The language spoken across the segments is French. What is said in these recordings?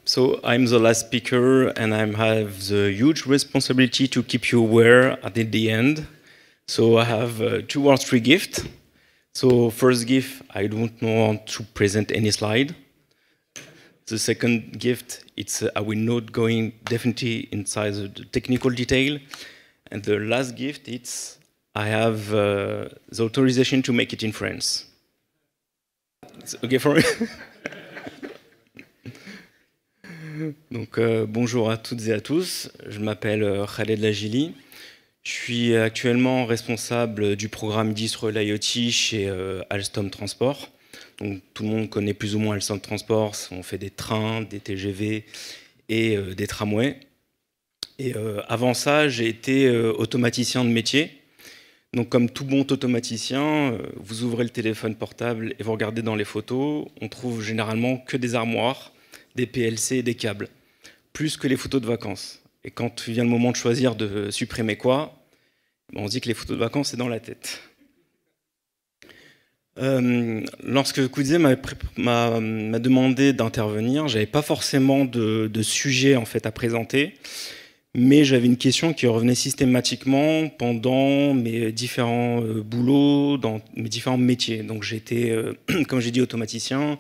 So I'm the last speaker, and I have the huge responsibility to keep you aware at the end. So I have 2 or 3 gifts. So first gift, I don't want to present any slide. The second gift, it's I will not going definitely inside the technical detail. And the last gift, it's I have the authorization to make it in France. It's okay for me? Donc bonjour à toutes et à tous, je m'appelle Khaled Lajili, je suis actuellement responsable du programme 10 Relay IoT chez Alstom Transport. Donc tout le monde connaît plus ou moins Alstom Transport, on fait des trains, des TGV et des tramways. Et avant ça, j'ai été automaticien de métier. Donc comme tout bon automaticien, vous ouvrez le téléphone portable et vous regardez dans les photos, on trouve généralement que des armoires, des PLC et des câbles, plus que les photos de vacances. Et quand vient le moment de choisir de supprimer quoi, on se dit que les photos de vacances, c'est dans la tête. Lorsque Kudze m'a demandé d'intervenir, j'avais pas forcément de sujet en fait à présenter, mais j'avais une question qui revenait systématiquement pendant mes différents boulots, dans mes différents métiers. Donc j'étais, comme j'ai dit, automaticien.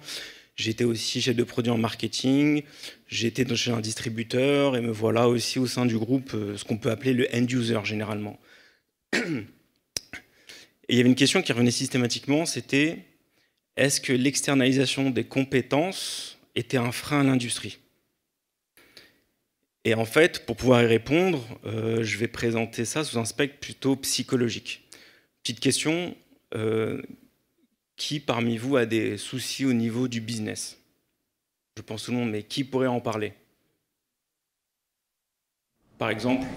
J'étais aussi chef de produit en marketing, j'étais chez un distributeur et me voilà aussi au sein du groupe, ce qu'on peut appeler le end-user généralement. Et il y avait une question qui revenait systématiquement, c'était est-ce que l'externalisation des compétences était un frein à l'industrie? Et en fait, pour pouvoir y répondre, je vais présenter ça sous un spectre plutôt psychologique. Petite question. Qui parmi vous a des soucis au niveau du business? Je pense tout le monde, mais qui pourrait en parler? Par exemple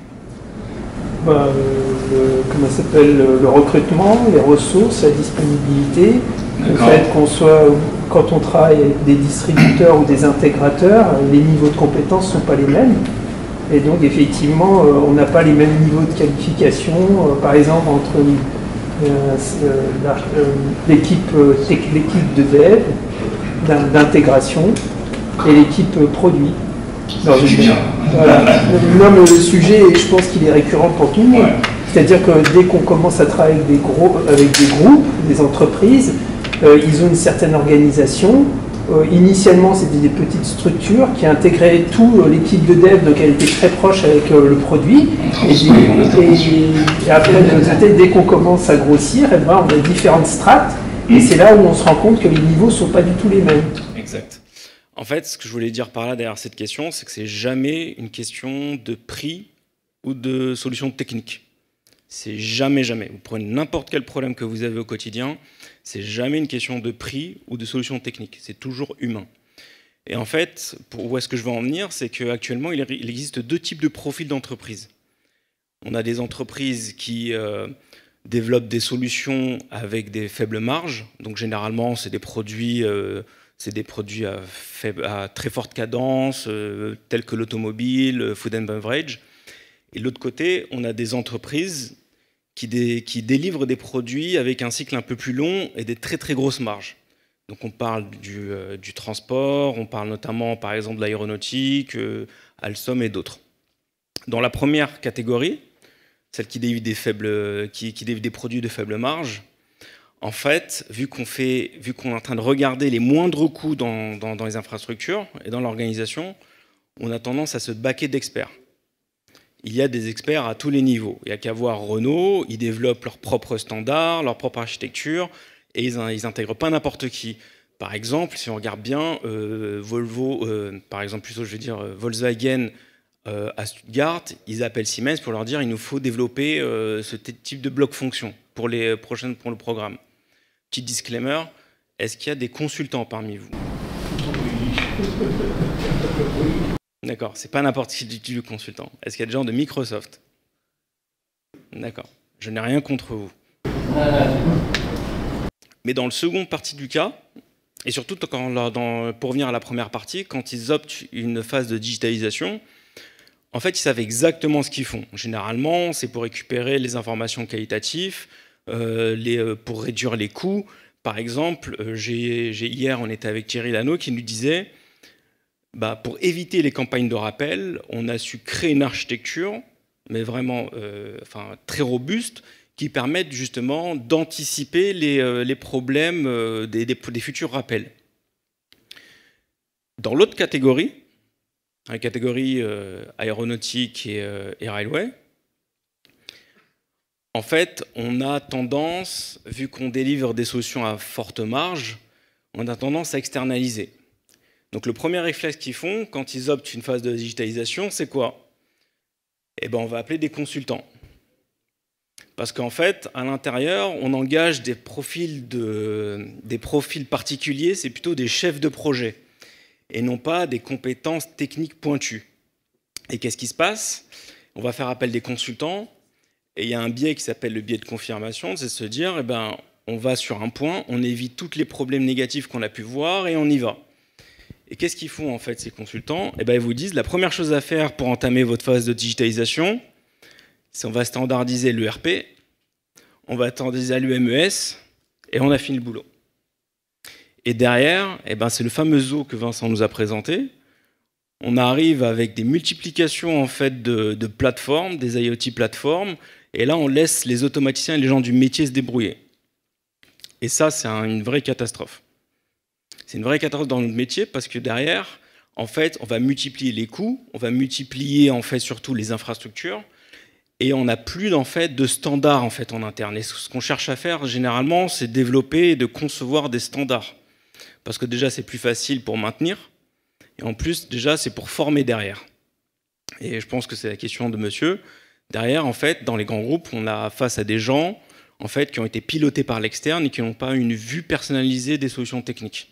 comment ça s'appelle, le recrutement, les ressources, la disponibilité, le fait qu'on soit, quand on travaille avec des distributeurs ou des intégrateurs, les niveaux de compétences ne sont pas les mêmes. Et donc effectivement, on n'a pas les mêmes niveaux de qualification, par exemple entre l'équipe de dev, d'intégration et l'équipe produit. Non, voilà. Non, mais le sujet, je pense qu'il est récurrent pour tout le monde. Ouais. C'est-à-dire que dès qu'on commence à travailler avec des groupes, des entreprises, ils ont une certaine organisation. Initialement, c'était des petites structures qui intégraient tout l'équipe de dev, donc elle était très proche avec le produit. Et après, dès qu'on commence à grossir, on a différentes strates. Et c'est là où on se rend compte que les niveaux ne sont pas du tout les mêmes. Exact. En fait, ce que je voulais dire par là derrière cette question, c'est que c'est jamais une question de prix ou de solution technique. C'est jamais. Vous prenez n'importe quel problème que vous avez au quotidien, c'est jamais une question de prix ou de solution technique. C'est toujours humain. Et en fait, où est-ce que je veux en venir, c'est qu'actuellement, il existe 2 types de profils d'entreprise. On a des entreprises qui développent des solutions avec des faibles marges. Donc généralement, c'est des produits à très forte cadence, tels que l'automobile, food and beverage. Et de l'autre côté, on a des entreprises qui délivrent des produits avec un cycle un peu plus long et des très très grosses marges. Donc on parle du transport, on parle notamment par exemple de l'aéronautique, Alstom et d'autres. Dans la première catégorie, celle qui délivre des produits de faible marge, en fait, vu qu'on est en train de regarder les moindres coûts dans les infrastructures et dans l'organisation, on a tendance à se baquer d'experts. Il y a des experts à tous les niveaux. Il n'y a qu'à voir Renault, ils développent leurs propres standards, leur propre architecture, et ils n'intègrent pas n'importe qui. Par exemple, si on regarde bien, Volkswagen à Stuttgart, ils appellent Siemens pour leur dire il nous faut développer ce type de bloc fonction pour le programme. Petit disclaimer, est-ce qu'il y a des consultants parmi vous? D'accord, c'est pas n'importe quel type de consultant. Est-ce qu'il y a des gens de Microsoft? D'accord, je n'ai rien contre vous. Mais dans le second partie du cas, et surtout pour revenir à la première partie, quand ils optent une phase de digitalisation, en fait, ils savent exactement ce qu'ils font. Généralement, c'est pour récupérer les informations qualitatives, pour réduire les coûts. Par exemple, hier, on était avec Thierry Lano qui nous disait Pour éviter les campagnes de rappel, on a su créer une architecture, mais vraiment très robuste, qui permettent justement d'anticiper les problèmes des futurs rappels. Dans l'autre catégorie, la catégorie aéronautique et railway, en fait, on a tendance, vu qu'on délivre des solutions à forte marge, on a tendance à externaliser. Donc le premier réflexe qu'ils font quand ils optent une phase de digitalisation, c'est quoi? On va appeler des consultants. Parce qu'en fait, à l'intérieur, on engage des profils particuliers, c'est plutôt des chefs de projet, et non pas des compétences techniques pointues. Et qu'est-ce qui se passe? On va faire appel des consultants, et il y a un biais qui s'appelle le biais de confirmation, c'est de se dire, on va sur un point, on évite tous les problèmes négatifs qu'on a pu voir, et on y va. Et qu'est-ce qu'ils font en fait ces consultants? Ils vous disent la première chose à faire pour entamer votre phase de digitalisation, c'est on va standardiser l'ERP, on va standardiser l'UMES et on a fini le boulot. Et derrière, c'est le fameux zoo que Vincent nous a présenté. On arrive avec des multiplications en fait de plateformes, des IoT plateformes, et là on laisse les automaticiens et les gens du métier se débrouiller. Et ça, c'est une vraie catastrophe. C'est une vraie catastrophe dans notre métier parce que derrière, en fait, on va multiplier les coûts, on va multiplier en fait surtout les infrastructures et on n'a plus en fait de standards en fait en interne. Et ce qu'on cherche à faire généralement, c'est développer et de concevoir des standards parce que déjà c'est plus facile pour maintenir et en plus déjà c'est pour former derrière. Et je pense que c'est la question de monsieur. Derrière, en fait, dans les grands groupes, on a face à des gens en fait qui ont été pilotés par l'externe et qui n'ont pas une vue personnalisée des solutions techniques.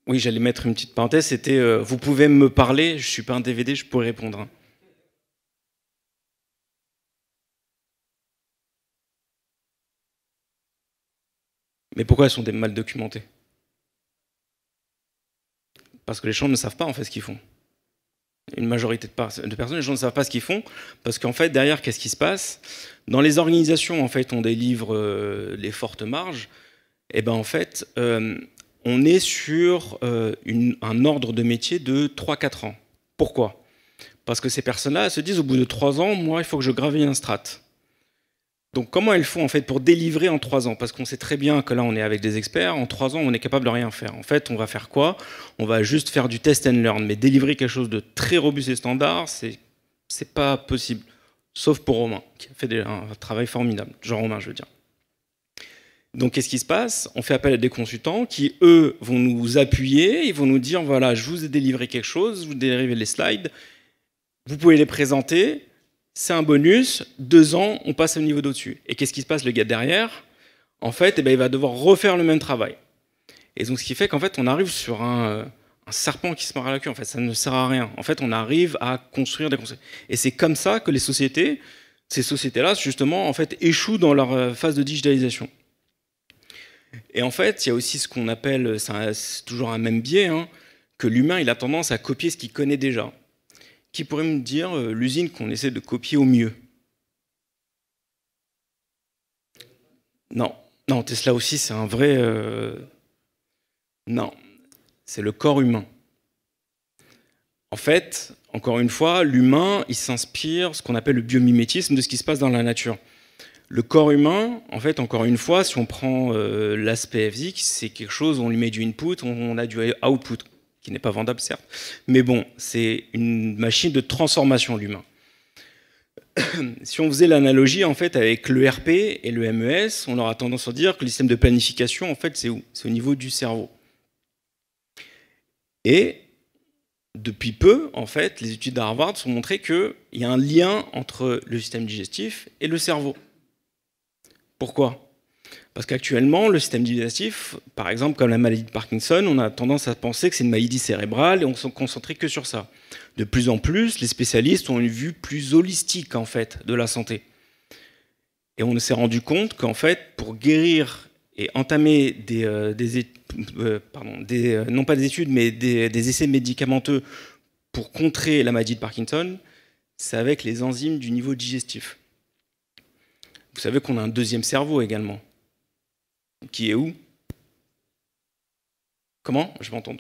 Oui, j'allais mettre une petite parenthèse, c'était vous pouvez me parler, je ne suis pas un DVD, je pourrais répondre. Hein. Mais pourquoi elles sont mal documentées? Parce que les gens ne savent pas en fait ce qu'ils font. Une majorité de personnes, les gens ne savent pas ce qu'ils font, parce qu'en fait, derrière, qu'est-ce qui se passe? Dans les organisations, en fait, on délivre les fortes marges, et en fait, on est sur un ordre de métier de 3-4 ans. Pourquoi? Parce que ces personnes-là se disent, au bout de 3 ans, moi, il faut que je graville un strat. Donc comment elles font en fait pour délivrer en 3 ans? Parce qu'on sait très bien que là on est avec des experts, en 3 ans on est capable de rien faire. En fait on va faire quoi? On va juste faire du test and learn, mais délivrer quelque chose de très robuste et standard, c'est pas possible. Sauf pour Romain, qui a fait un travail formidable. Jean Romain, je veux dire. Donc qu'est-ce qui se passe? On fait appel à des consultants qui, eux, vont nous appuyer, ils vont nous dire, voilà, je vous ai délivré quelque chose, je vous ai délivré les slides, vous pouvez les présenter, c'est un bonus, 2 ans, on passe au niveau d'au-dessus. Et qu'est-ce qui se passe, le gars derrière? En fait, il va devoir refaire le même travail. Et donc ce qui fait qu'en fait, on arrive sur un serpent qui se mord à la queue, en fait, ça ne sert à rien. En fait, on arrive à construire des concepts. Et c'est comme ça que ces sociétés-là, justement, en fait, échouent dans leur phase de digitalisation. Et en fait, il y a aussi ce qu'on appelle, c'est toujours un même biais, hein, que l'humain, il a tendance à copier ce qu'il connaît déjà. Qui pourrait me dire l'usine qu'on essaie de copier au mieux? Non, non, Tesla aussi, c'est un vrai... Non, c'est le corps humain. En fait, encore une fois, l'humain, il s'inspire ce qu'on appelle le biomimétisme de ce qui se passe dans la nature. Le corps humain, en fait, encore une fois, si on prend l'aspect physique, c'est quelque chose, on lui met du input, on a du output, qui n'est pas vendable, certes. Mais bon, c'est une machine de transformation, l'humain. Si on faisait l'analogie, en fait, avec l'ERP et le MES, on aura tendance à dire que le système de planification, en fait, c'est où? C'est au niveau du cerveau. Et depuis peu, en fait, les études d'Harvard ont montré qu'il y a un lien entre le système digestif et le cerveau. Pourquoi? Parce qu'actuellement, le système digestif, par exemple, comme la maladie de Parkinson, on a tendance à penser que c'est une maladie cérébrale et on se concentrait que sur ça. De plus en plus, les spécialistes ont une vue plus holistique, en fait, de la santé. Et on s'est rendu compte qu'en fait, pour guérir et entamer non pas des études, mais des essais médicamenteux pour contrer la maladie de Parkinson, c'est avec les enzymes du niveau digestif. Vous savez qu'on a un deuxième cerveau également. Qui est où? Comment? J'entends.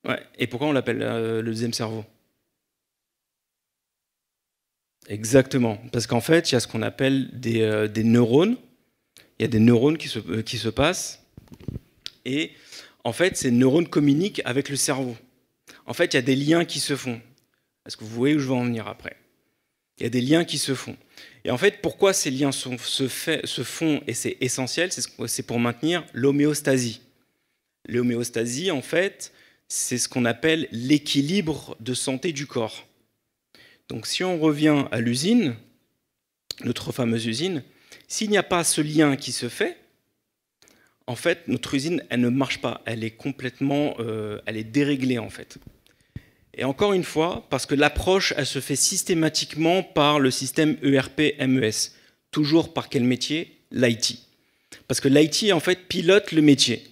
Ouais. Et pourquoi on l'appelle le deuxième cerveau? Exactement. Parce qu'en fait, il y a ce qu'on appelle des neurones. Il y a des neurones qui se passent. Et en fait, ces neurones communiquent avec le cerveau. En fait, il y a des liens qui se font. Est-ce que vous voyez où je veux en venir après? Il y a des liens qui se font. Et en fait, pourquoi ces liens se font, et c'est essentiel, c'est pour maintenir l'homéostasie. L'homéostasie, en fait, c'est ce qu'on appelle l'équilibre de santé du corps. Donc si on revient à l'usine, notre fameuse usine, s'il n'y a pas ce lien qui se fait, en fait, notre usine, elle ne marche pas. Elle est complètement, elle est déréglée, en fait. Et encore une fois, parce que l'approche, elle se fait systématiquement par le système ERP-MES. Toujours par quel métier? L'IT. Parce que l'IT, en fait, pilote le métier.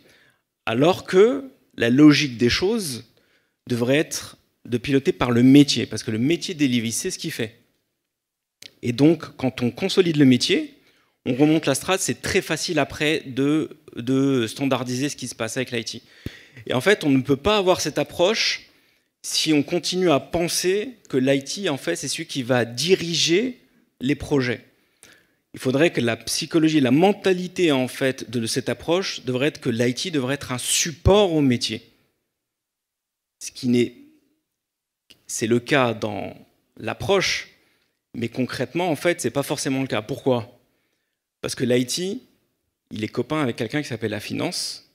Alors que la logique des choses devrait être de piloter par le métier. Parce que le métier delivery, c'est ce qu'il fait. Et donc, quand on consolide le métier, on remonte la strate, c'est très facile après de standardiser ce qui se passe avec l'IT. Et en fait, on ne peut pas avoir cette approche si on continue à penser que l'IT, en fait, c'est celui qui va diriger les projets. Il faudrait que la psychologie, la mentalité, en fait, de cette approche devrait être que l'IT devrait être un support au métier. Ce qui n'est... C'est le cas dans l'approche, mais concrètement, en fait, ce n'est pas forcément le cas. Pourquoi? Parce que l'IT, il est copain avec quelqu'un qui s'appelle la finance,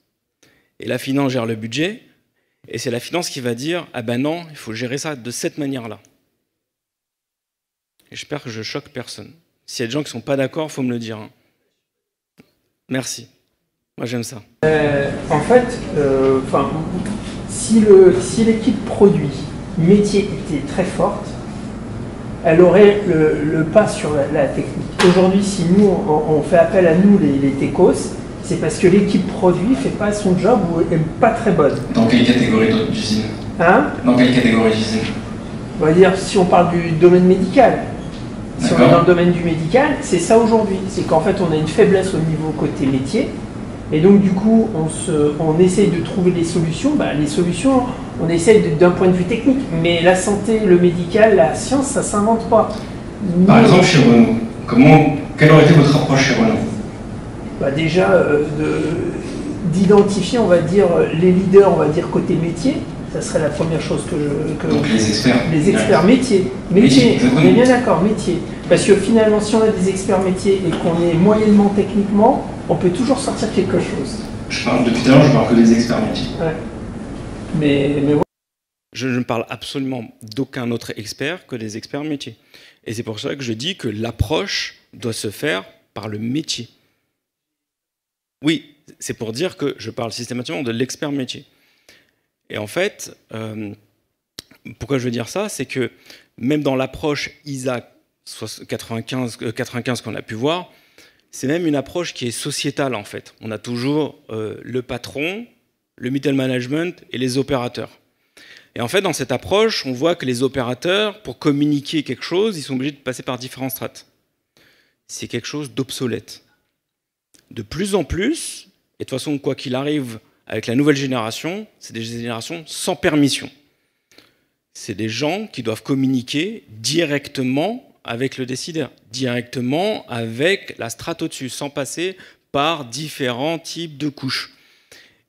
et la finance gère le budget, et c'est la finance qui va dire « Ah ben non, il faut gérer ça de cette manière-là ». J'espère que je choque personne. S'il y a des gens qui ne sont pas d'accord, il faut me le dire. Merci. Moi, j'aime ça. En fait, si l'équipe produit métier était très forte, elle aurait le pas sur la technique. Aujourd'hui, si nous, on fait appel à nous, les techos, c'est parce que l'équipe produit ne fait pas son job ou n'est pas très bonne. Dans quelle catégorie d'usine? Dans quelle catégorie d'usine? On va dire, si on parle du domaine médical, si on est dans le domaine du médical, c'est ça aujourd'hui. C'est qu'en fait, on a une faiblesse au niveau côté métier. Et donc, du coup, on essaye de trouver des solutions. Les solutions, on essaye d'un point de vue technique. Mais la santé, le médical, la science, ça ne s'invente pas. Par exemple, chez Renault, quelle aurait été votre approche chez Renault? Déjà, d'identifier, on va dire, les leaders, on va dire, côté métier. Ça serait la première chose Donc les experts. Les experts métiers. Métier, on est bien d'accord, métier. Parce que finalement, si on a des experts métiers et qu'on est moyennement techniquement, on peut toujours sortir quelque chose. Depuis tout à l'heure, je parle que des experts métiers. Ouais. Mais voilà. Je ne parle absolument d'aucun autre expert que des experts métiers. Et c'est pour ça que je dis que l'approche doit se faire par le métier. Oui, c'est pour dire que je parle systématiquement de l'expert métier. Et en fait, pourquoi je veux dire ça? C'est que même dans l'approche ISA 95 qu'on a pu voir, c'est même une approche qui est sociétale en fait. On a toujours le patron, le middle management et les opérateurs. Et en fait, dans cette approche, on voit que les opérateurs, pour communiquer quelque chose, ils sont obligés de passer par différentes strates. C'est quelque chose d'obsolète. De plus en plus, et de toute façon, quoi qu'il arrive, avec la nouvelle génération, c'est des générations sans permission. C'est des gens qui doivent communiquer directement avec le décideur, directement avec la strate au-dessus, sans passer par différents types de couches.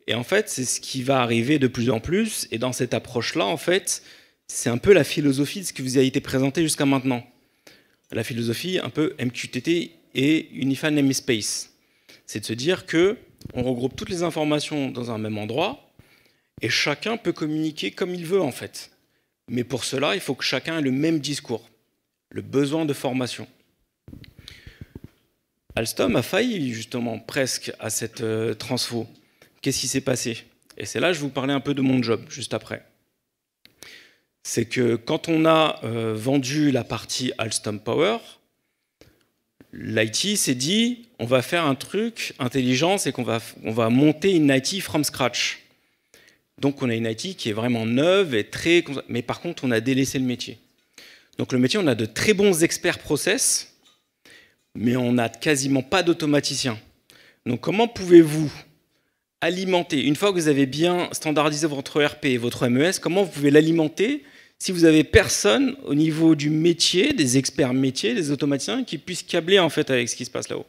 Et en fait, c'est ce qui va arriver de plus en plus. Et dans cette approche-là, en fait, c'est un peu la philosophie de ce qui vous a été présenté jusqu'à maintenant. La philosophie un peu MQTT et Unified Namespace. C'est de se dire que on regroupe toutes les informations dans un même endroit et chacun peut communiquer comme il veut en fait. Mais pour cela, il faut que chacun ait le même discours, le besoin de formation. Alstom a failli justement presque à cette transfo. Qu'est-ce qui s'est passé? Et c'est là que je vais vous parler un peu de mon job juste après. C'est que quand on a vendu la partie Alstom Power, l'IT s'est dit, on va faire un truc intelligent, c'est qu'on va monter une IT from scratch. Donc on a une IT qui est vraiment neuve et très... Mais par contre, on a délaissé le métier. Donc le métier, on a de très bons experts process, mais on n'a quasiment pas d'automaticiens. Donc comment pouvez-vous alimenter, une fois que vous avez bien standardisé votre ERP et votre MES, comment vous pouvez l'alimenter si vous n'avez personne au niveau du métier, des experts métiers, des automaticiens qui puissent câbler en fait avec ce qui se passe là-haut.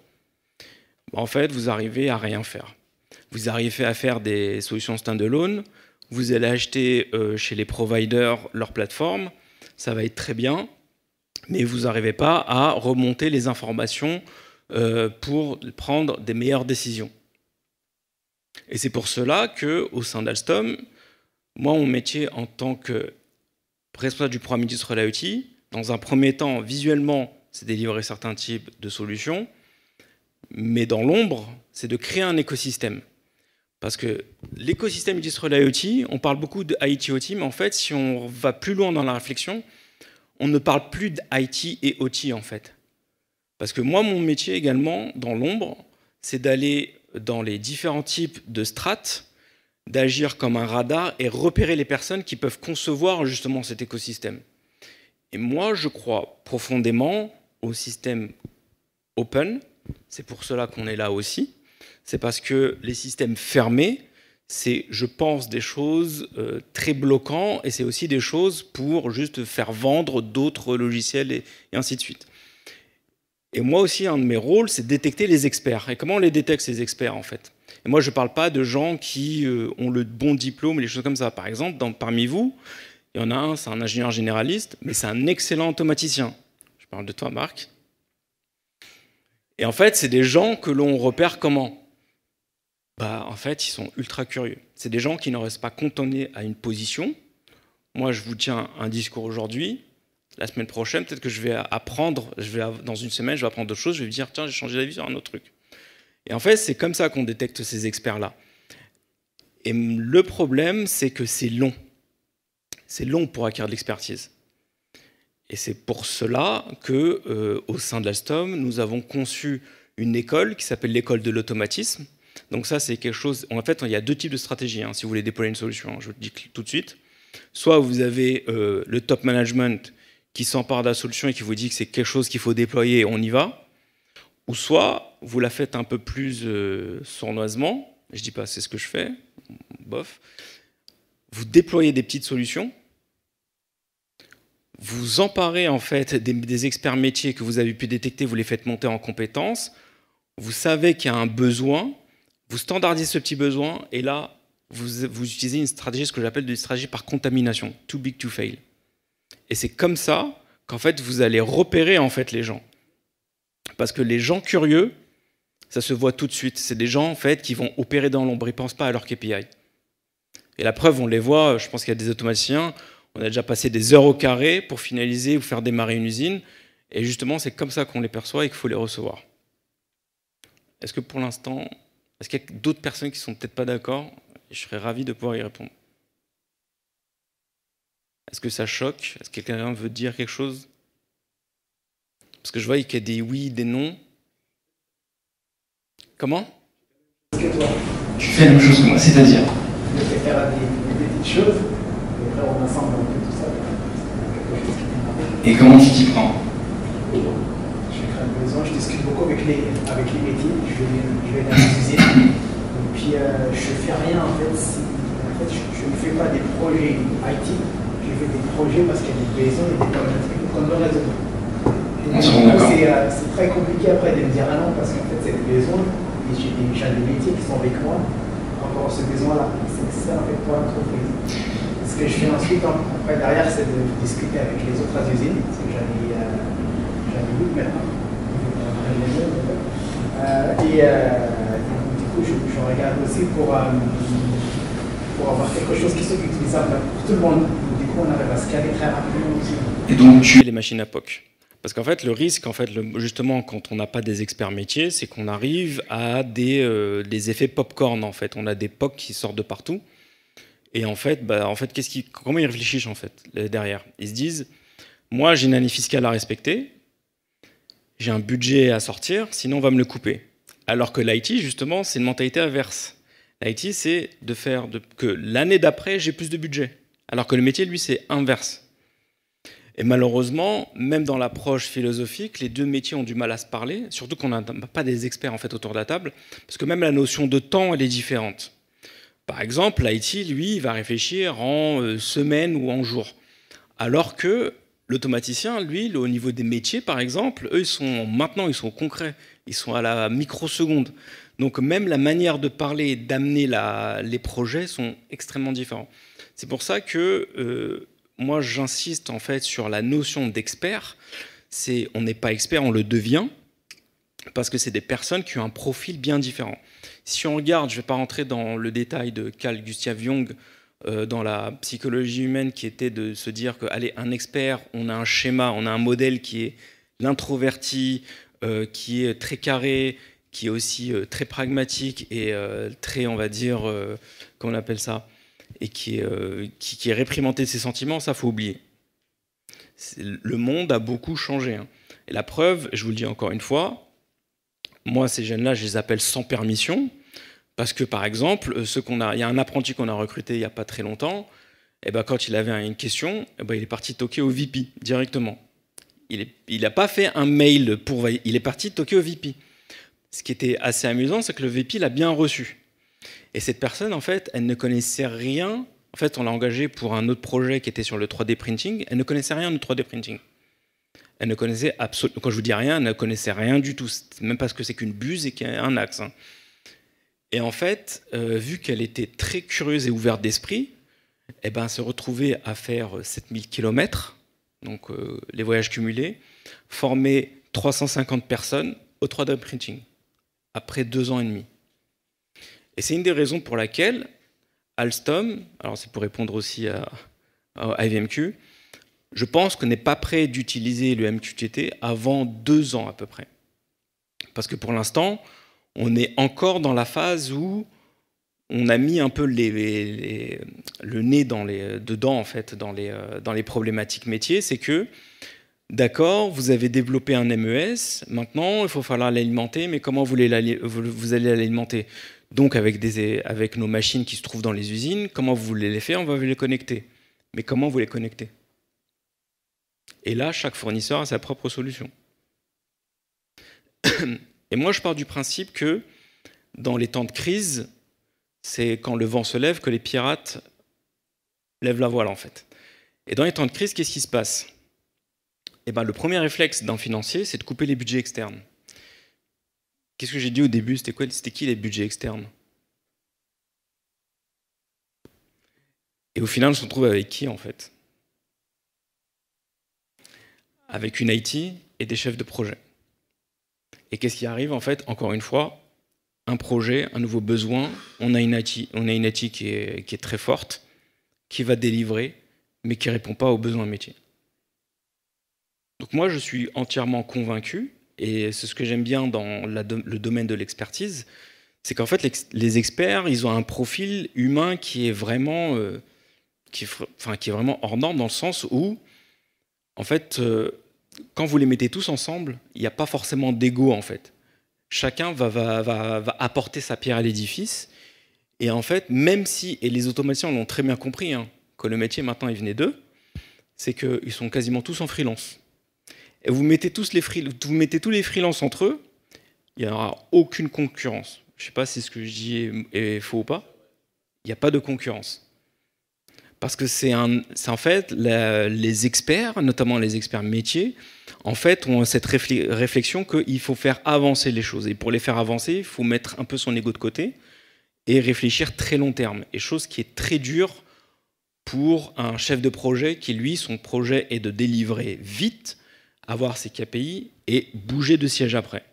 En fait, vous arrivez à rien faire. Vous arrivez à faire des solutions standalone, vous allez acheter chez les providers leur plateforme, ça va être très bien, mais vous n'arrivez pas à remonter les informations pour prendre des meilleures décisions. Et c'est pour cela qu'au sein d'Alstom, moi, mon métier en tant que responsable du programme industriel IoT, dans un premier temps, visuellement, c'est délivrer certains types de solutions, mais dans l'ombre, c'est de créer un écosystème. Parce que l'écosystème industriel IoT, on parle beaucoup de IT-OT, mais en fait, si on va plus loin dans la réflexion, on ne parle plus d'IT et OT, en fait. Parce que moi, mon métier également, dans l'ombre, c'est d'aller dans les différents types de strates, d'agir comme un radar et repérer les personnes qui peuvent concevoir justement cet écosystème. Et moi, je crois profondément au système open. C'est pour cela qu'on est là aussi. C'est parce que les systèmes fermés, c'est, je pense, des choses très bloquantes et c'est aussi des choses pour juste faire vendre d'autres logiciels et ainsi de suite. Et moi aussi, un de mes rôles, c'est de détecter les experts. Et comment on les détecte, ces experts, en fait? Et moi, je ne parle pas de gens qui ont le bon diplôme et des choses comme ça. Par exemple, parmi vous, il y en a un, c'est un ingénieur généraliste, mais c'est un excellent automaticien. Je parle de toi, Marc. Et en fait, c'est des gens que l'on repère comment? En fait, ils sont ultra curieux. C'est des gens qui ne restent pas cantonnés à une position. Moi, je vous tiens un discours aujourd'hui. La semaine prochaine, peut-être que je vais apprendre, dans une semaine, je vais apprendre d'autres choses, je vais me dire, tiens, j'ai changé d'avis sur un autre truc. Et en fait, c'est comme ça qu'on détecte ces experts-là. Et le problème, c'est que c'est long. C'est long pour acquérir de l'expertise. Et c'est pour cela qu'au sein de Alstom, nous avons conçu une école qui s'appelle l'école de l'automatisme. Donc ça, c'est quelque chose... En fait, il y a deux types de stratégies, si vous voulez déployer une solution, je vous le dis tout de suite. Soit vous avez le top management qui s'empare de la solution et qui vous dit que c'est quelque chose qu'il faut déployer et on y va. Ou soit vous la faites un peu plus sournoisement, je ne dis pas c'est ce que je fais, bof. Vous déployez des petites solutions, vous emparez en fait des experts métiers que vous avez pu détecter, vous les faites monter en compétences, vous savez qu'il y a un besoin, vous standardisez ce petit besoin et là, vous utilisez une stratégie, ce que j'appelle une stratégie par contamination, too big to fail. Et c'est comme ça qu'en fait vous allez repérer en fait les gens. Parce que les gens curieux, ça se voit tout de suite. C'est des gens en fait qui vont opérer dans l'ombre, ils ne pensent pas à leur KPI. Et la preuve, on les voit, je pense qu'il y a des automaticiens, on a déjà passé des heures au carré pour finaliser ou faire démarrer une usine. Et justement, c'est comme ça qu'on les perçoit et qu'il faut les recevoir. Est-ce que pour l'instant, est-ce qu'il y a d'autres personnes qui ne sont peut-être pas d'accord? Je serais ravi de pouvoir y répondre. Est-ce que ça choque? Est-ce que quelqu'un veut dire quelque chose? Parce que je vois qu'il y a des oui, des non. Comment? Tu fais la même chose que moi, c'est-à-dire? Je vais faire des petites choses, et après on assemble un peu tout ça. Et comment tu t'y prends? Je crée une maison, je discute beaucoup avec les métiers, je vais dans les usines, et puis je ne fais rien en fait. Je ne fais pas des projets IT, je fais des projets parce qu'il y a des besoins et des problématiques qu'on doit résoudre. C'est très compliqué après de me dire ah non, parce qu'en fait c'est des besoins, et j'ai des métiers qui sont avec moi par rapport à ce besoin-là. C'est ça en fait pour l'entreprise. Ce que je fais ensuite, après derrière, c'est de discuter avec les autres usines, parce que j'en ai 8 maintenant. Du coup, je regarde aussi pour avoir quelque chose qui soit utilisable pour tout le monde. Du coup, on arrive à scaler très rapidement aussi. Et donc, tu es les machines à POC. Parce qu'en fait, le risque, justement, quand on n'a pas des experts métiers, c'est qu'on arrive à des effets pop-corn, en fait. On a des POC qui sortent de partout. Et en fait, comment ils réfléchissent, en fait, derrière? Ils se disent, moi, j'ai une année fiscale à respecter, j'ai un budget à sortir, sinon on va me le couper. Alors que l'IT, justement, c'est une mentalité inverse. L'IT, c'est de faire que l'année d'après, j'ai plus de budget. Alors que le métier, lui, c'est inverse. Et malheureusement, même dans l'approche philosophique, les deux métiers ont du mal à se parler, surtout qu'on n'a pas des experts en fait autour de la table, parce que même la notion de temps, elle est différente. Par exemple, l'IT, lui, il va réfléchir en semaines ou en jours. Alors que l'automaticien, lui, au niveau des métiers, par exemple, eux, maintenant, ils sont concrets. Ils sont à la microseconde. Donc même la manière de parler et d'amener les projets sont extrêmement différents. C'est pour ça que moi, j'insiste en fait sur la notion d'expert. On n'est pas expert, on le devient, parce que c'est des personnes qui ont un profil bien différent. Si on regarde, je ne vais pas rentrer dans le détail de Carl Gustav Jung, dans la psychologie humaine, qui était de se dire que, allez, un expert, on a un schéma, on a un modèle qui est l'introverti, qui est très carré, qui est aussi très pragmatique et très, on va dire, comment on appelle ça, et qui est réprimanté de ses sentiments, ça, faut oublier. Le monde a beaucoup changé. Hein. Et la preuve, je vous le dis encore une fois, moi, ces jeunes-là, je les appelle sans permission, parce que, par exemple, il y a un apprenti qu'on a recruté il n'y a pas très longtemps, et ben, quand il avait une question, et ben, il est parti toquer au VP directement. Il n'a pas fait un mail il est parti toquer au VP. Ce qui était assez amusant, c'est que le VP l'a bien reçu. Et cette personne, en fait, elle ne connaissait rien. En fait, on l'a engagée pour un autre projet qui était sur le 3D printing. Elle ne connaissait rien du 3D printing. Elle ne connaissait absolument... Quand je vous dis rien, elle ne connaissait rien du tout. Même parce que c'est qu'une buse et qu'il y a un axe. Hein. Et en fait, vu qu'elle était très curieuse et ouverte d'esprit, eh ben, elle se retrouvait à faire 7000 km, donc les voyages cumulés, former 350 personnes au 3D printing, après 2 ans et demi. Et c'est une des raisons pour laquelle Alstom, alors c'est pour répondre aussi à IVMQ, je pense qu'on n'est pas prêt d'utiliser le MQTT avant 2 ans à peu près. Parce que pour l'instant, on est encore dans la phase où on a mis un peu le nez dedans en fait, dans les problématiques métiers. C'est que, d'accord, vous avez développé un MES, maintenant il faut falloir l'alimenter, mais comment vous allez l'alimenter? Donc avec nos machines qui se trouvent dans les usines, comment vous voulez les faire? On va les connecter. Mais comment vous les connectez? Et là, chaque fournisseur a sa propre solution. Et moi, je pars du principe que dans les temps de crise, c'est quand le vent se lève que les pirates lèvent la voile, en fait. Et dans les temps de crise, qu'est-ce qui se passe? Eh ben, le premier réflexe d'un financier, c'est de couper les budgets externes. Qu'est-ce que j'ai dit au début? C'était qui les budgets externes? Et au final, on se retrouve avec qui, en fait? Avec une IT et des chefs de projet. Et qu'est-ce qui arrive, en fait? Encore une fois, un projet, un nouveau besoin, on a une IT qui est très forte, qui va délivrer, mais qui ne répond pas aux besoins métiers. Donc moi, je suis entièrement convaincu, et c'est ce que j'aime bien dans le domaine de l'expertise, c'est qu'en fait, les experts, ils ont un profil humain qui est vraiment, qui est vraiment hors norme, dans le sens où, en fait, quand vous les mettez tous ensemble, il n'y a pas forcément d'ego, en fait. Chacun va apporter sa pierre à l'édifice. Et en fait, même si, et les automaticiens l'ont très bien compris, hein, que le métier maintenant il venait d'eux, c'est qu'ils sont quasiment tous en freelance. Et vous mettez tous les freelances entre eux, il n'y aura aucune concurrence. Je ne sais pas si ce que je dis est faux ou pas. Il n'y a pas de concurrence. Parce que c'est en fait, les experts, notamment les experts métiers, en fait, ont cette réflexion qu'il faut faire avancer les choses. Et pour les faire avancer, il faut mettre un peu son ego de côté et réfléchir très long terme. Et chose qui est très dure pour un chef de projet qui, lui, son projet est de délivrer vite, avoir ses KPI et bouger de siège après.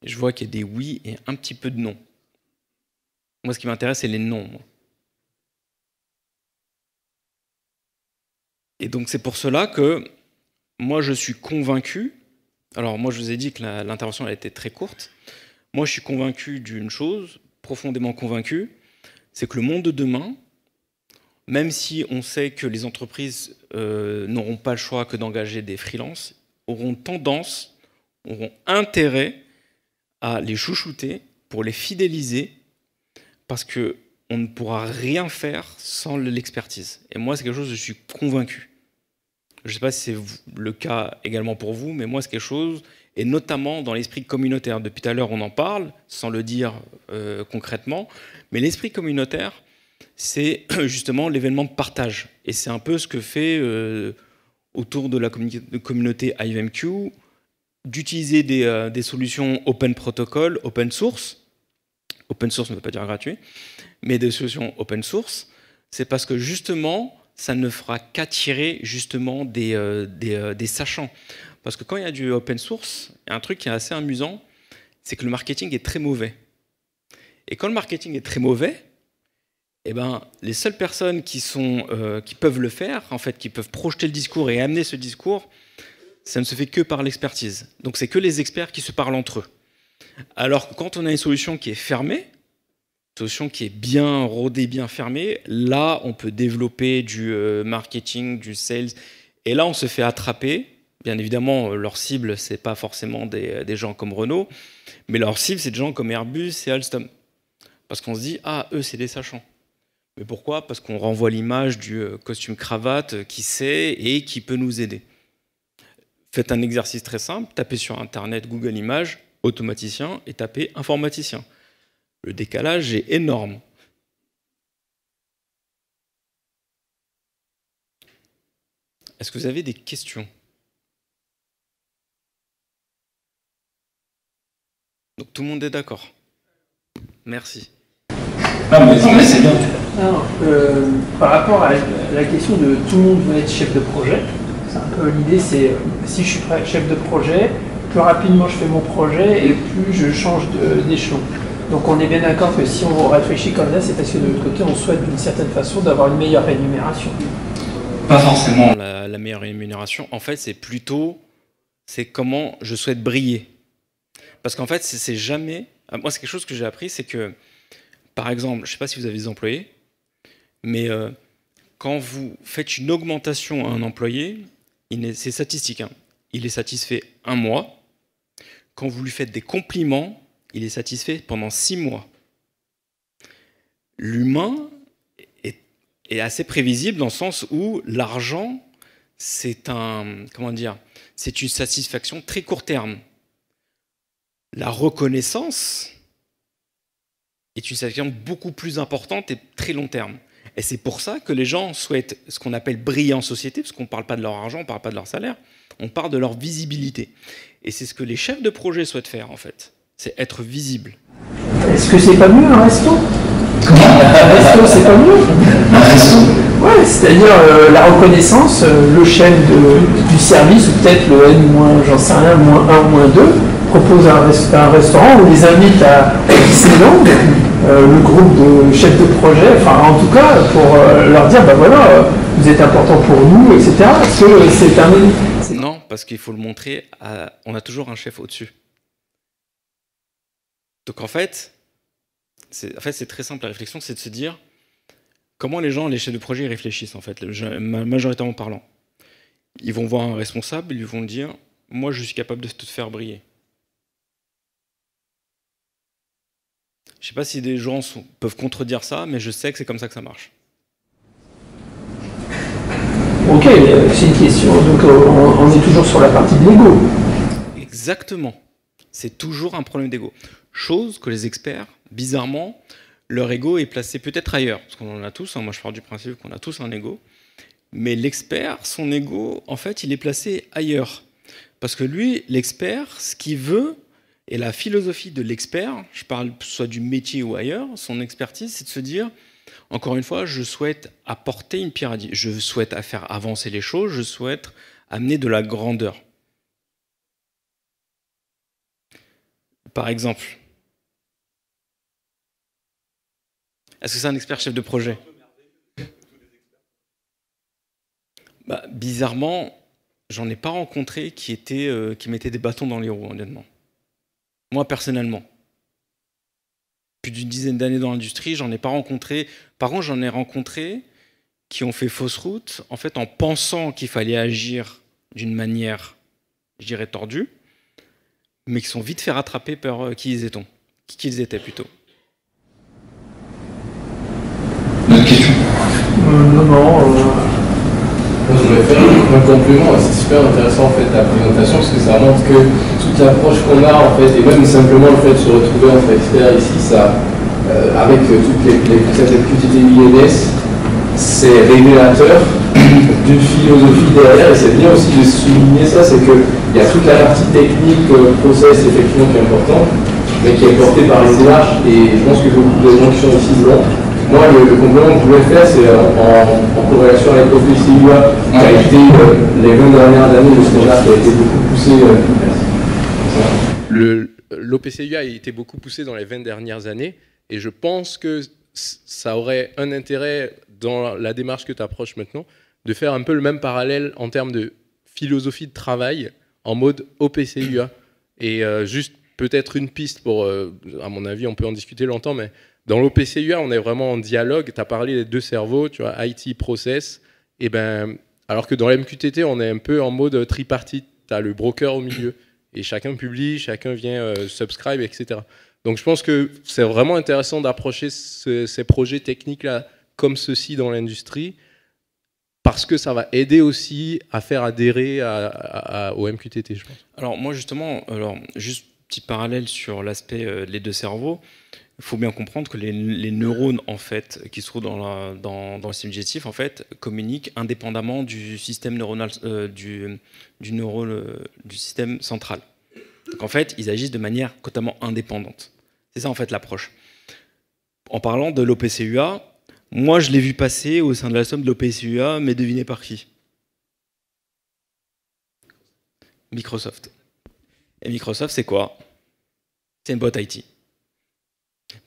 Je vois qu'il y a des oui et un petit peu de non. Moi, ce qui m'intéresse, c'est les noms. Moi. Et donc, c'est pour cela que moi, je suis convaincu. Alors, moi, je vous ai dit que l'intervention a été très courte. Moi, je suis convaincu d'une chose, profondément convaincu, c'est que le monde de demain, même si on sait que les entreprises n'auront pas le choix que d'engager des freelances, auront intérêt à les chouchouter pour les fidéliser, parce qu'on ne pourra rien faire sans l'expertise. Et moi, c'est quelque chose, je suis convaincu. Je ne sais pas si c'est le cas également pour vous, mais moi, c'est quelque chose, et notamment dans l'esprit communautaire. Depuis tout à l'heure, on en parle, sans le dire concrètement, mais l'esprit communautaire, c'est justement l'événement de partage. Et c'est un peu ce que fait autour de la communauté IVMQ, d'utiliser des solutions open protocol, open source. Open source ne veut pas dire gratuit, mais des solutions open source. C'est parce que justement, ça ne fera qu'attirer justement des sachants. Parce que quand il y a du open source, il y a un truc qui est assez amusant, c'est que le marketing est très mauvais. Et quand le marketing est très mauvais, eh ben, les seules personnes qui peuvent le faire, en fait, qui peuvent projeter le discours et amener ce discours, ça ne se fait que par l'expertise. Donc c'est que les experts qui se parlent entre eux. Alors que quand on a une solution qui est fermée, une solution qui est bien rodée, bien fermée, là on peut développer du marketing, du sales, et là on se fait attraper. Bien évidemment, leur cible, c'est pas forcément des gens comme Renault, mais leur cible, c'est des gens comme Airbus et Alstom. Parce qu'on se dit, ah, eux, c'est des sachants. Mais pourquoi? Parce qu'on renvoie l'image du costume-cravate qui sait et qui peut nous aider. Faites un exercice très simple, tapez sur Internet Google Images, automaticien, et tapez informaticien. Le décalage est énorme. Est-ce que vous avez des questions? Donc tout le monde est d'accord. Merci. Non, mais c'est bien. Alors, par rapport à la question de tout le monde veut être chef de projet, c'est un peu l'idée, c'est si je suis chef de projet, plus rapidement je fais mon projet et plus je change d'échelon. Donc on est bien d'accord que si on réfléchit comme ça, c'est parce que de l'autre côté, on souhaite d'une certaine façon d'avoir une meilleure rémunération. Pas forcément. La meilleure rémunération, en fait, c'est plutôt comment je souhaite briller. Parce qu'en fait, c'est jamais... Moi, c'est quelque chose que j'ai appris, c'est que, par exemple, je ne sais pas si vous avez des employés, mais quand vous faites une augmentation à un employé, c'est statistique, hein, il est satisfait 1 mois. Quand vous lui faites des compliments, il est satisfait pendant 6 mois. L'humain est assez prévisible dans le sens où l'argent, c'est c'est une satisfaction très court terme. La reconnaissance est une satisfaction beaucoup plus importante et très long terme. Et c'est pour ça que les gens souhaitent ce qu'on appelle briller en société, parce qu'on ne parle pas de leur argent, on ne parle pas de leur salaire, on parle de leur visibilité. Et c'est ce que les chefs de projet souhaitent faire, en fait. C'est être visible. Est-ce que c'est pas mieux un resto? Un resto, c'est pas mieux? Un resto? Ouais, c'est-à-dire la reconnaissance, le chef du service, ou peut-être le N-, j'en sais rien, -1, -2, propose un restaurant ou les invite à Disneyland, le groupe de chefs de projet, enfin en tout cas pour leur dire, ben voilà, vous êtes important pour nous, etc. Parce que c'est un... Non, parce qu'il faut le montrer, on a toujours un chef au-dessus. Donc en fait, c'est très simple, la réflexion, c'est de se dire comment les chefs de projet réfléchissent en fait, majoritairement parlant. Ils vont voir un responsable, ils vont dire, moi je suis capable de te faire briller. Je ne sais pas si des gens peuvent contredire ça, mais je sais que c'est comme ça que ça marche. Ok, c'est une question, donc on est toujours sur la partie de l'ego. Exactement. C'est toujours un problème d'ego. Chose que les experts, bizarrement, leur ego est placé peut-être ailleurs. Parce qu'on en a tous, hein, moi je pars du principe qu'on a tous un ego. Mais l'expert, son ego, en fait, il est placé ailleurs. Parce que lui, l'expert, ce qu'il veut, et la philosophie de l'expert, je parle soit du métier ou ailleurs, son expertise, c'est de se dire, encore une fois, je souhaite apporter une pierre à l'édifice, je souhaite faire avancer les choses, je souhaite amener de la grandeur. Par exemple, est-ce que c'est un expert chef de projet? Bizarrement, j'en ai pas rencontré qui mettait des bâtons dans les roues, honnêtement. Moi, personnellement. Plus d'une dizaine d'années dans l'industrie, j'en ai pas rencontré. Par contre, j'en ai rencontré qui ont fait fausse route, en fait, en pensant qu'il fallait agir d'une manière, je dirais, tordue, mais qui sont vite fait rattraper par qui ils étaient plutôt. Une autre question? Non. Je voulais faire un complément, c'est super intéressant en fait ta présentation parce que ça montre que toute l'approche qu'on a en fait, et même simplement le fait de se retrouver en fait ici, ça, avec toutes cette QTT INS, c'est révélateur d'une philosophie derrière, et c'est bien aussi de souligner ça, c'est qu'il y a toute la partie technique, process effectivement qui est importante, mais qui est portée par les démarches, et je pense que beaucoup de gens qui sont ici blancs. Moi, le complément que je voulais faire, c'est en corrélation avec l'OPCUA, qui a été les 20 dernières années le standard qui a été beaucoup poussé. L'OPCUA a été beaucoup poussé dans les 20 dernières années, et je pense que ça aurait un intérêt dans la démarche que tu approches maintenant, de faire un peu le même parallèle en termes de philosophie de travail en mode OPCUA. Et juste peut-être une piste pour, à mon avis, on peut en discuter longtemps, mais dans l'OPCUA, on est vraiment en dialogue. Tu as parlé des deux cerveaux, tu vois, IT, process. Et ben, alors que dans l'MQTT, on est un peu en mode tripartite. Tu as le broker au milieu. Et chacun publie, chacun vient subscribe, etc. Donc je pense que c'est vraiment intéressant d'approcher ces projets techniques-là comme ceci dans l'industrie, parce que ça va aider aussi à faire adhérer au MQTT, je pense. Alors moi justement, juste petit parallèle sur l'aspect les deux cerveaux. Il faut bien comprendre que les neurones en fait qui se trouvent dans le système digestif en fait communiquent indépendamment du système neuronal du système central. Donc en fait, ils agissent de manière totalement indépendante. C'est ça en fait l'approche. En parlant de l'OPCUA, moi je l'ai vu passer au sein de la somme de l'OPCUA, mais devinez par qui? Microsoft. Et Microsoft, c'est quoi? C'est une boîte IT.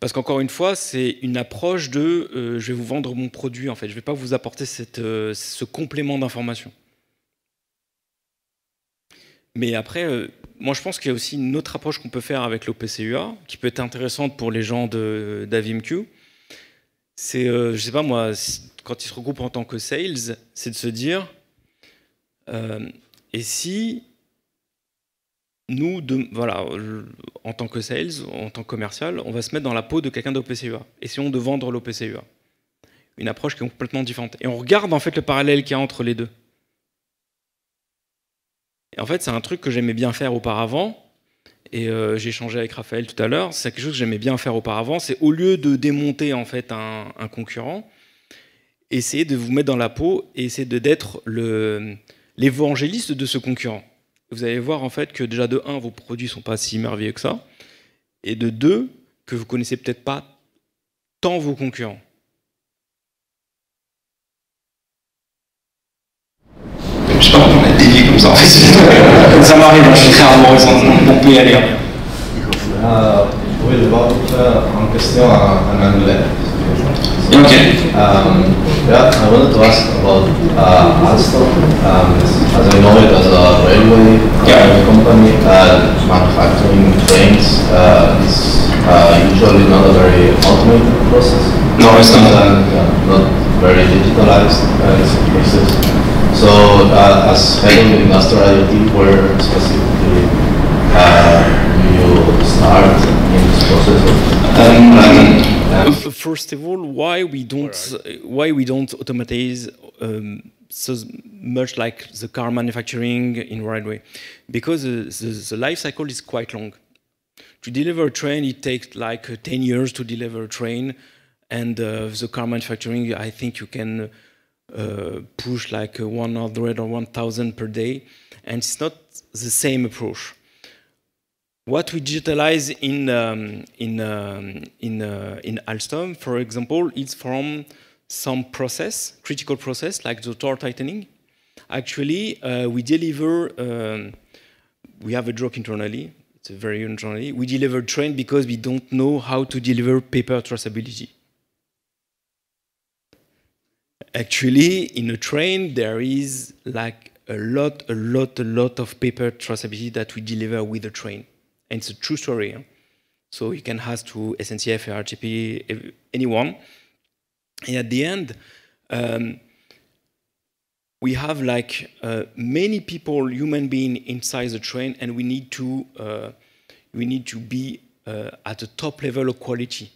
Parce qu'encore une fois, c'est une approche de je vais vous vendre mon produit, en fait. Je ne vais pas vous apporter ce complément d'information. Mais après, moi je pense qu'il y a aussi une autre approche qu'on peut faire avec l'OPCUA, qui peut être intéressante pour les gens d'AVMQ. C'est, je ne sais pas moi, quand ils se regroupent en tant que sales, c'est de se dire, et si nous, voilà, en tant que sales, en tant que commercial, on va se mettre dans la peau de quelqu'un d'OPCUA. Essayons de vendre l'OPCUA. Une approche qui est complètement différente. Et on regarde en fait le parallèle qu'il y a entre les deux. Et en fait, c'est un truc que j'aimais bien faire auparavant. Et j'ai échangé avec Raphaël tout à l'heure. C'est quelque chose que j'aimais bien faire auparavant. C'est au lieu de démonter en fait un concurrent, essayer de vous mettre dans la peau et essayer d'être l'évangéliste de ce concurrent. Vous allez voir en fait que déjà de 1, vos produits ne sont pas si merveilleux que ça, et de 2, que vous ne connaissez peut-être pas tant vos concurrents. Je sais pas, on a dévié comme ça en fait. Ça m'arrive, je suis très rarement on peut y aller. Je voulais devoir faire une question en anglais. Ok. Yeah, I wanted to ask about Alstom. As I know it as a railway company, manufacturing trains is usually not a very automated process. No, it's not. Not very digitalized process. So, as head of industrial IoT, where specifically do you start in this process? First of all, why we don't automatize so much like the car manufacturing in railway? Because the life cycle is quite long. To deliver a train, it takes like 10 years to deliver a train, and the car manufacturing, I think you can push like 100 or 1,000 per day, and it's not the same approach. What we digitalize in Alstom, for example, is from some process, critical process, like the door tightening. Actually, we deliver, we have a joke internally, it's very internally, we deliver train because we don't know how to deliver paper traceability. Actually, in a train, there is like a lot of paper traceability that we deliver with the train. And it's a true story. Huh? So you can ask to SNCF, RGP, anyone. And at the end, we have like many people, human beings inside the train, and we need to be at the top level of quality.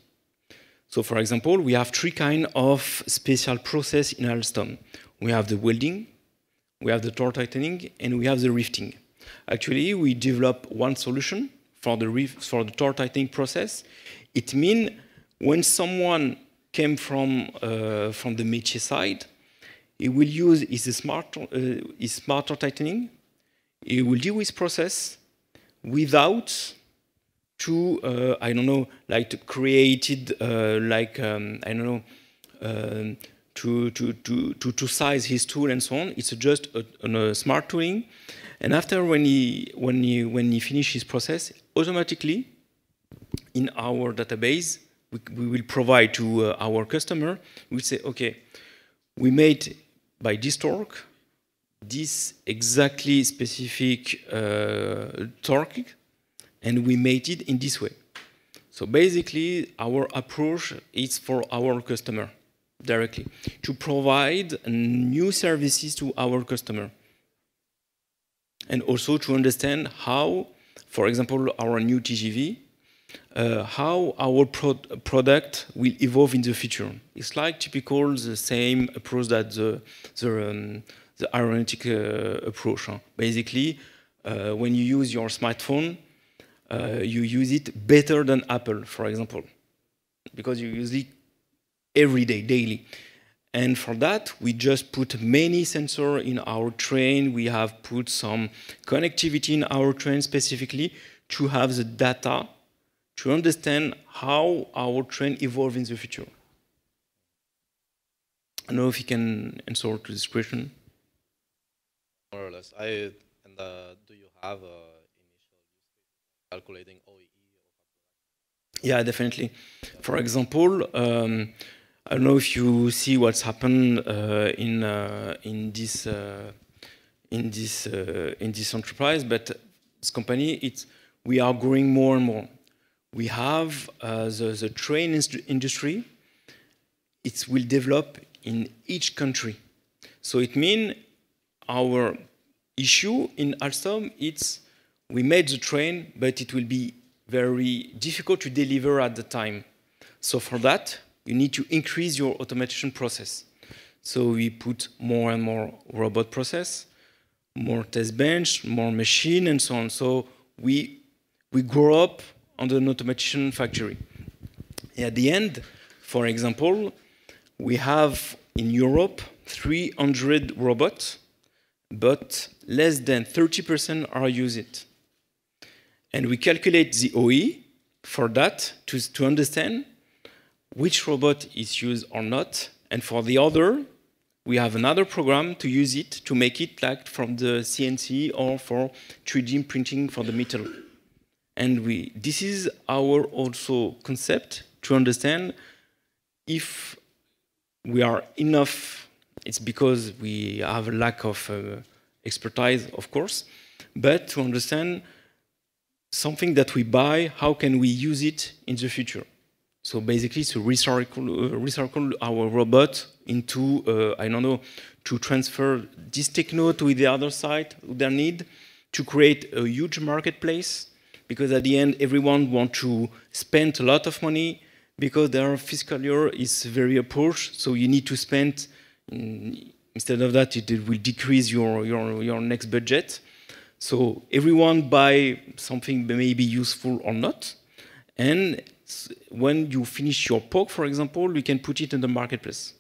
So for example, we have 3 kinds of special process in Alstom. We have the welding, we have the torque tightening, and we have the rifting. Actually, we developed one solution for the torque tightening process. It means when someone came from the métier side, he will use his smart torque tightening. He will do his process without to I don't know, like to created like I don't know to size his tool and so on. It's just a smart tooling, and after when he finishes his process, automatically in our database we will provide to our customer. We say, okay, we made by this torque this exactly specific torque, and we made it in this way. So basically, our approach is for our customer directly, to provide new services to our customer. And also to understand how, for example, our new TGV, how our product will evolve in the future. It's like typical the same approach that the aeronautic approach. Basically, when you use your smartphone, you use it better than Apple, for example, because you use it every day, daily. And for that, we just put many sensors in our train. We have put some connectivity in our train specifically to have the data to understand how our train evolves in the future. I don't know if you can answer to this question. More or less. Do you have initial calculating OEE? Yeah, definitely. For example, I don't know if you see what's happened in this enterprise, but this company, we are growing more and more. We have the train industry. It will develop in each country. So it means our issue in Alstom, we made the train, but it will be very difficult to deliver at the time. So for that, you need to increase your automation process. So we put more and more robot process, more test bench, more machine, and so on. So we grow up on the automation factory. At the end, for example, we have in Europe 300 robots, but less than 30% are used. And we calculate the OE for that to understand which robot is used or not. And for the other, we have another program to use it to make it like from the CNC or for 3D printing for the metal. And this is our also concept to understand if we are enough. It's because we have a lack of expertise, of course, but to understand something that we buy, how can we use it in the future? So basically, to recycle our robot into, I don't know, to transfer this techno to the other side, their need, to create a huge marketplace, because at the end, everyone wants to spend a lot of money because their fiscal year is very approached, so you need to spend, instead of that, it will decrease your next budget. So everyone buy something that may be useful or not, and when you finish your POC, for example, you can put it in the marketplace.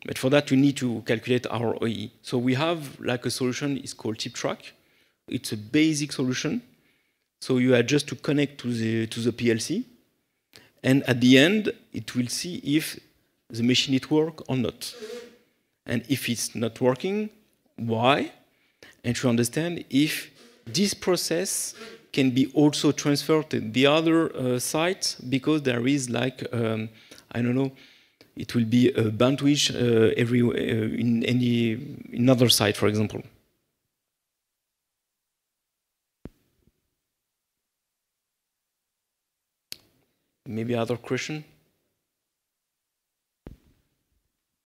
But for that, you need to calculate our OE. So we have like a solution, it's called TipTrack. It's a basic solution. So you are just to connect to the PLC, and at the end, it will see if the machine it works or not. And if it's not working, why? And to understand if this process can be also transferred to the other sites, because there is like, I don't know, it will be a bandwidth in another site, for example. Maybe other question?